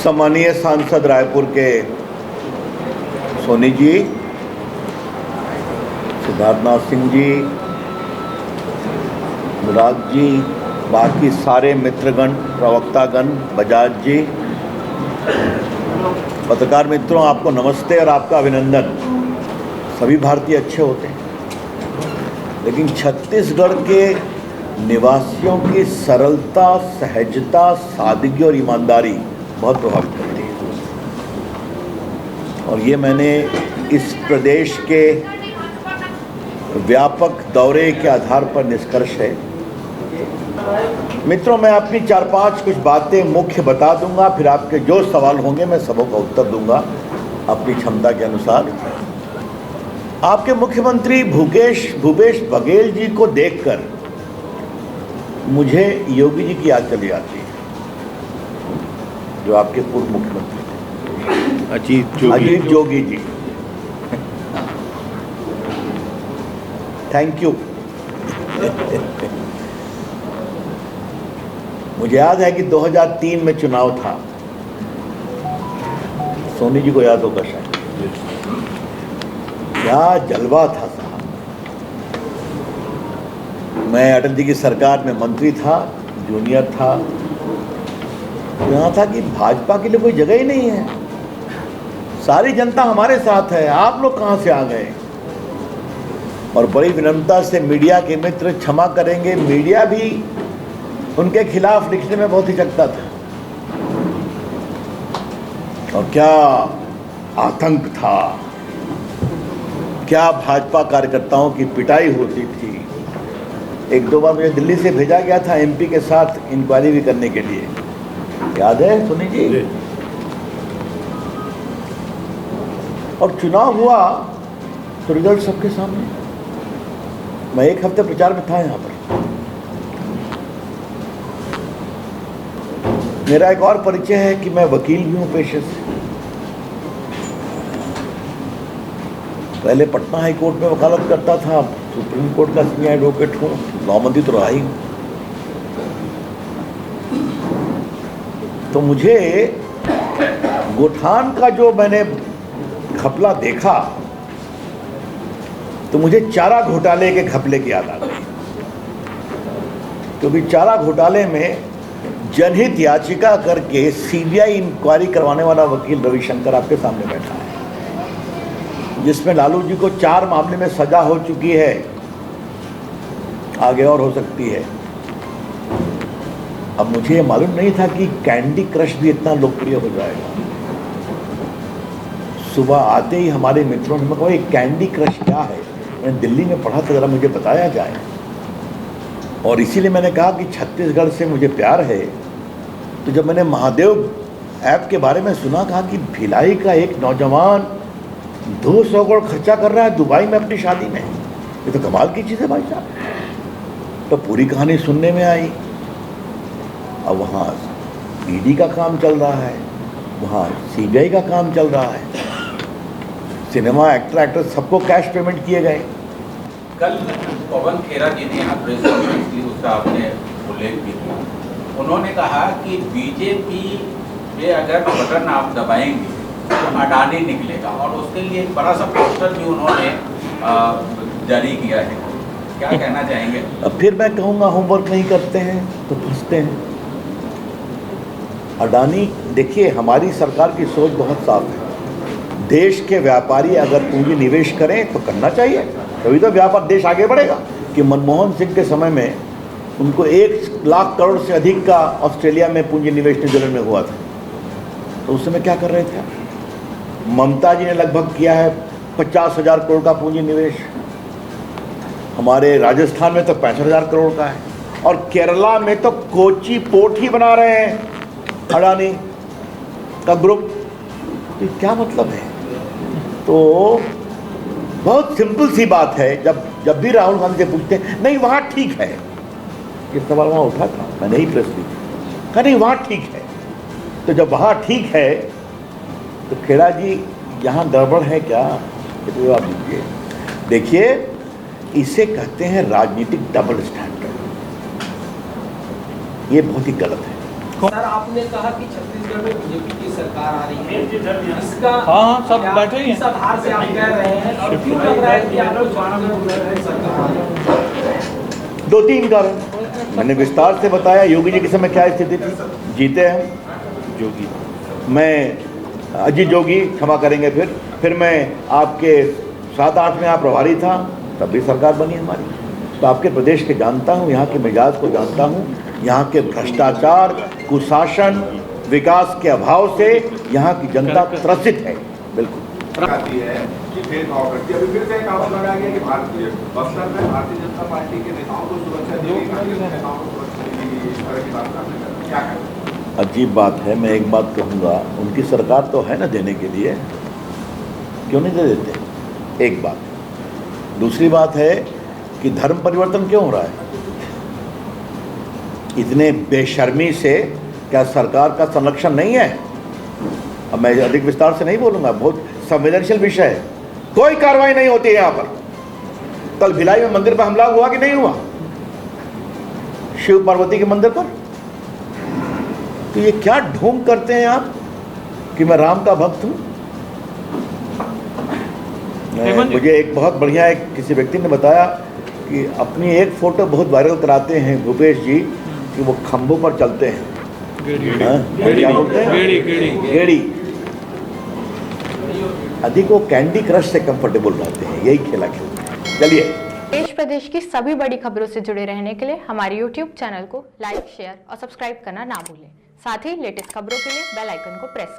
सम्मानीय सांसद रायपुर के सोनी जी, सिद्धार्थनाथ सिंह जी, मुराद जी, बाकी सारे मित्रगण, प्रवक्तागण, बजाज जी, पत्रकार मित्रों, आपको नमस्ते और आपका अभिनंदन। सभी भारतीय अच्छे होते हैं, लेकिन छत्तीसगढ़ के निवासियों की सरलता, सहजता, सादगी और ईमानदारी बहुत प्रभावित करती है। और ये मैंने इस प्रदेश के व्यापक दौरे के आधार पर निष्कर्ष है। मित्रों, मैं अपनी 4-5 कुछ बातें मुख्य बता दूंगा, फिर आपके जो सवाल होंगे मैं सबों का उत्तर दूंगा अपनी क्षमता के अनुसार। आपके मुख्यमंत्री भूपेश बघेल जी को देखकर मुझे योगी जी की याद चली आती है, जो आपके पूर्व मुख्यमंत्री थे, अजीत जोगी जी। Thank you. मुझे याद है कि 2003 में चुनाव था, सोनी जी को याद होगा शायद। क्या जलवा था साहब। मैं अटल जी की सरकार में मंत्री था, जूनियर था। यहाँ था कि भाजपा के लिए कोई जगह ही नहीं है, सारी जनता हमारे साथ है, आप लोग कहाँ से आ गए। और बड़ी विनम्रता से मीडिया के मित्र क्षमा करेंगे, मीडिया भी उनके खिलाफ लिखने में बहुत हिचकता था। और क्या आतंक था, क्या भाजपा कार्यकर्ताओं की पिटाई होती थी। 1-2 बार मुझे दिल्ली से भेजा गया था एमपी के साथ इंक्वायरी भी करने के लिए, याद है सुनी जी। और चुनाव हुआ तो रिजल्ट सबके सामने। मैं 1 हफ्ते प्रचार में था यहाँ पर। मेरा एक और परिचय है कि मैं वकील भी हूँ पेशे से। पहले पटना हाई कोर्ट में वकालत करता था, सुप्रीम कोर्ट का सीनियर एडवोकेट हूँ, नौमंदी तो रहा ही हूँ। तो मुझे गोठान का जो मैंने घपला देखा तो मुझे चारा घोटाले के घपले की याद आ गई, क्योंकि चारा घोटाले में जनहित याचिका करके सीबीआई इंक्वायरी करवाने वाला वकील रविशंकर आपके सामने बैठा है, जिसमें लालू जी को 4 मामले में सजा हो चुकी है, आगे और हो सकती है। अब मुझे मालूम नहीं था कि कैंडी क्रश भी इतना लोकप्रिय हो जाएगा। सुबह आते ही हमारे मित्रों ने कहा, ये कैंडी क्रश क्या है? मैंने दिल्ली में पढ़ा था, जरा मुझे बताया जाए। और इसीलिए मैंने कहा कि छत्तीसगढ़ से मुझे प्यार है। तो जब मैंने महादेव ऐप के बारे में सुना, कहा कि भिलाई का एक नौजवान 200 करोड़ खर्चा कर रहा है दुबई में अपनी शादी में, ये तो कमाल की चीज़ है भाई साहब। तो पूरी कहानी सुनने में आई। अब वहाँ ईडी का काम चल रहा है, वहाँ सीबीआई का काम चल रहा है, सिनेमा एक्ट्रेस सबको कैश पेमेंट किए गए। कल पवन खेरा जी ने यहाँ प्रेस कॉन्फ्रेंस की, उसका आपने उल्लेख भी किया। उन्होंने कहा कि बीजेपी में अगर बटन आप दबाएंगे तो अडानी निकलेगा, और उसके लिए एक बड़ा सा पोस्टर भी उन्होंने जारी किया है। क्या कहना चाहेंगे? अब फिर मैं कहूँगा, होमवर्क नहीं करते हैं तो फंसते हैं। अडानी, देखिए हमारी सरकार की सोच बहुत साफ है। देश के व्यापारी अगर पूंजी निवेश करें तो करना चाहिए, तभी तो व्यापार देश आगे बढ़ेगा। कि मनमोहन सिंह के समय में उनको 1 लाख करोड़ से अधिक का ऑस्ट्रेलिया में पूंजी निवेश न्यूजीलैंड में हुआ था, तो उस समय क्या कर रहे थे? ममता जी ने लगभग किया है 50,000 करोड़ का पूंजी निवेश। हमारे राजस्थान में तो 65,000 करोड़ का है, और केरला में तो कोची पोर्ट ही बना रहे हैं अडानी का ग्रुप। तो क्या मतलब है? तो बहुत सिंपल सी बात है। जब भी राहुल गांधी से पूछते हैं, नहीं वहाँ ठीक है, ये सवाल वहाँ उठा था, मैंने ही प्रेस दी थी, कहा नहीं वहाँ ठीक है। तो जब वहाँ ठीक है तो खेड़ा जी यहाँ गड़बड़ है क्या? जवाब दीजिए। देखिए, इसे कहते हैं राजनीतिक डबल स्टैंडर्ड। ये बहुत ही गलत है। सर आपने कहा कि छत्तीसगढ़ में बीजेपी की सरकार आ रही है, इसका हाँ, सब बैठे ही हैं। किस आधार से आप कह रहे हैं और क्यों लग रहा है कि आपको छत्तीसगढ़ में सरकार आ रही है? 2-3 कारण मैंने विस्तार से बताया। योगी जी के समय क्या स्थिति थी, जीते हम जोगी, मैं अजीत जोगी क्षमा करेंगे, फिर मैं आपके 7-8 में आप प्रभारी था, तब भी सरकार बनी हमारी। तो आपके प्रदेश के जानता हूँ, यहाँ के मिजाज को जानता हूँ, यहाँ के भ्रष्टाचार, कुशासन, विकास के अभाव से यहाँ की जनता त्रसित है। बिल्कुल आती है कि भेदभाव करती है। अभी फिर से एक आरोप लगाया गया कि भारतीय बस्तर में भारतीय जनता पार्टी के नेताओं को सुरक्षा दी गई, कांग्रेस के नेताओं को सुरक्षा दी गई, इस तरह की बात करने का क्या करें? अजीब बात है। मैं एक बात कहूँगा, उनकी सरकार तो है ना देने के लिए, क्यों नहीं दे देते? एक बात। दूसरी बात है कि धर्म परिवर्तन क्यों हो रहा है इतने बेशर्मी से? क्या सरकार का संरक्षण नहीं है? अब मैं अधिक विस्तार से नहीं बोलूँगा, बहुत संवेदनशील विषय है। कोई कार्रवाई नहीं होती है यहाँ पर। कल भिलाई में मंदिर पर हमला हुआ कि नहीं हुआ, शिव पार्वती के मंदिर पर? तो ये क्या ढोंग करते हैं आप कि मैं राम का भक्त हूँ? मुझे एक बहुत बढ़िया किसी व्यक्ति ने बताया कि अपनी एक फोटो बहुत वायरल कराते हैं भूपेश जी कि वो खंभों पर चलते हैं। क्या बोलते हैं? गेड़ी। अधिक वो कैंडी क्रश से कंफर्टेबल रहते हैं, यही खेला खेलते हैं। चलिए, देश प्रदेश की सभी बड़ी खबरों से जुड़े रहने के लिए हमारे YouTube चैनल को लाइक, शेयर और सब्सक्राइब करना ना भूलें। साथ ही लेटेस्ट खबरों के लिए बेल आइकन को प्रेस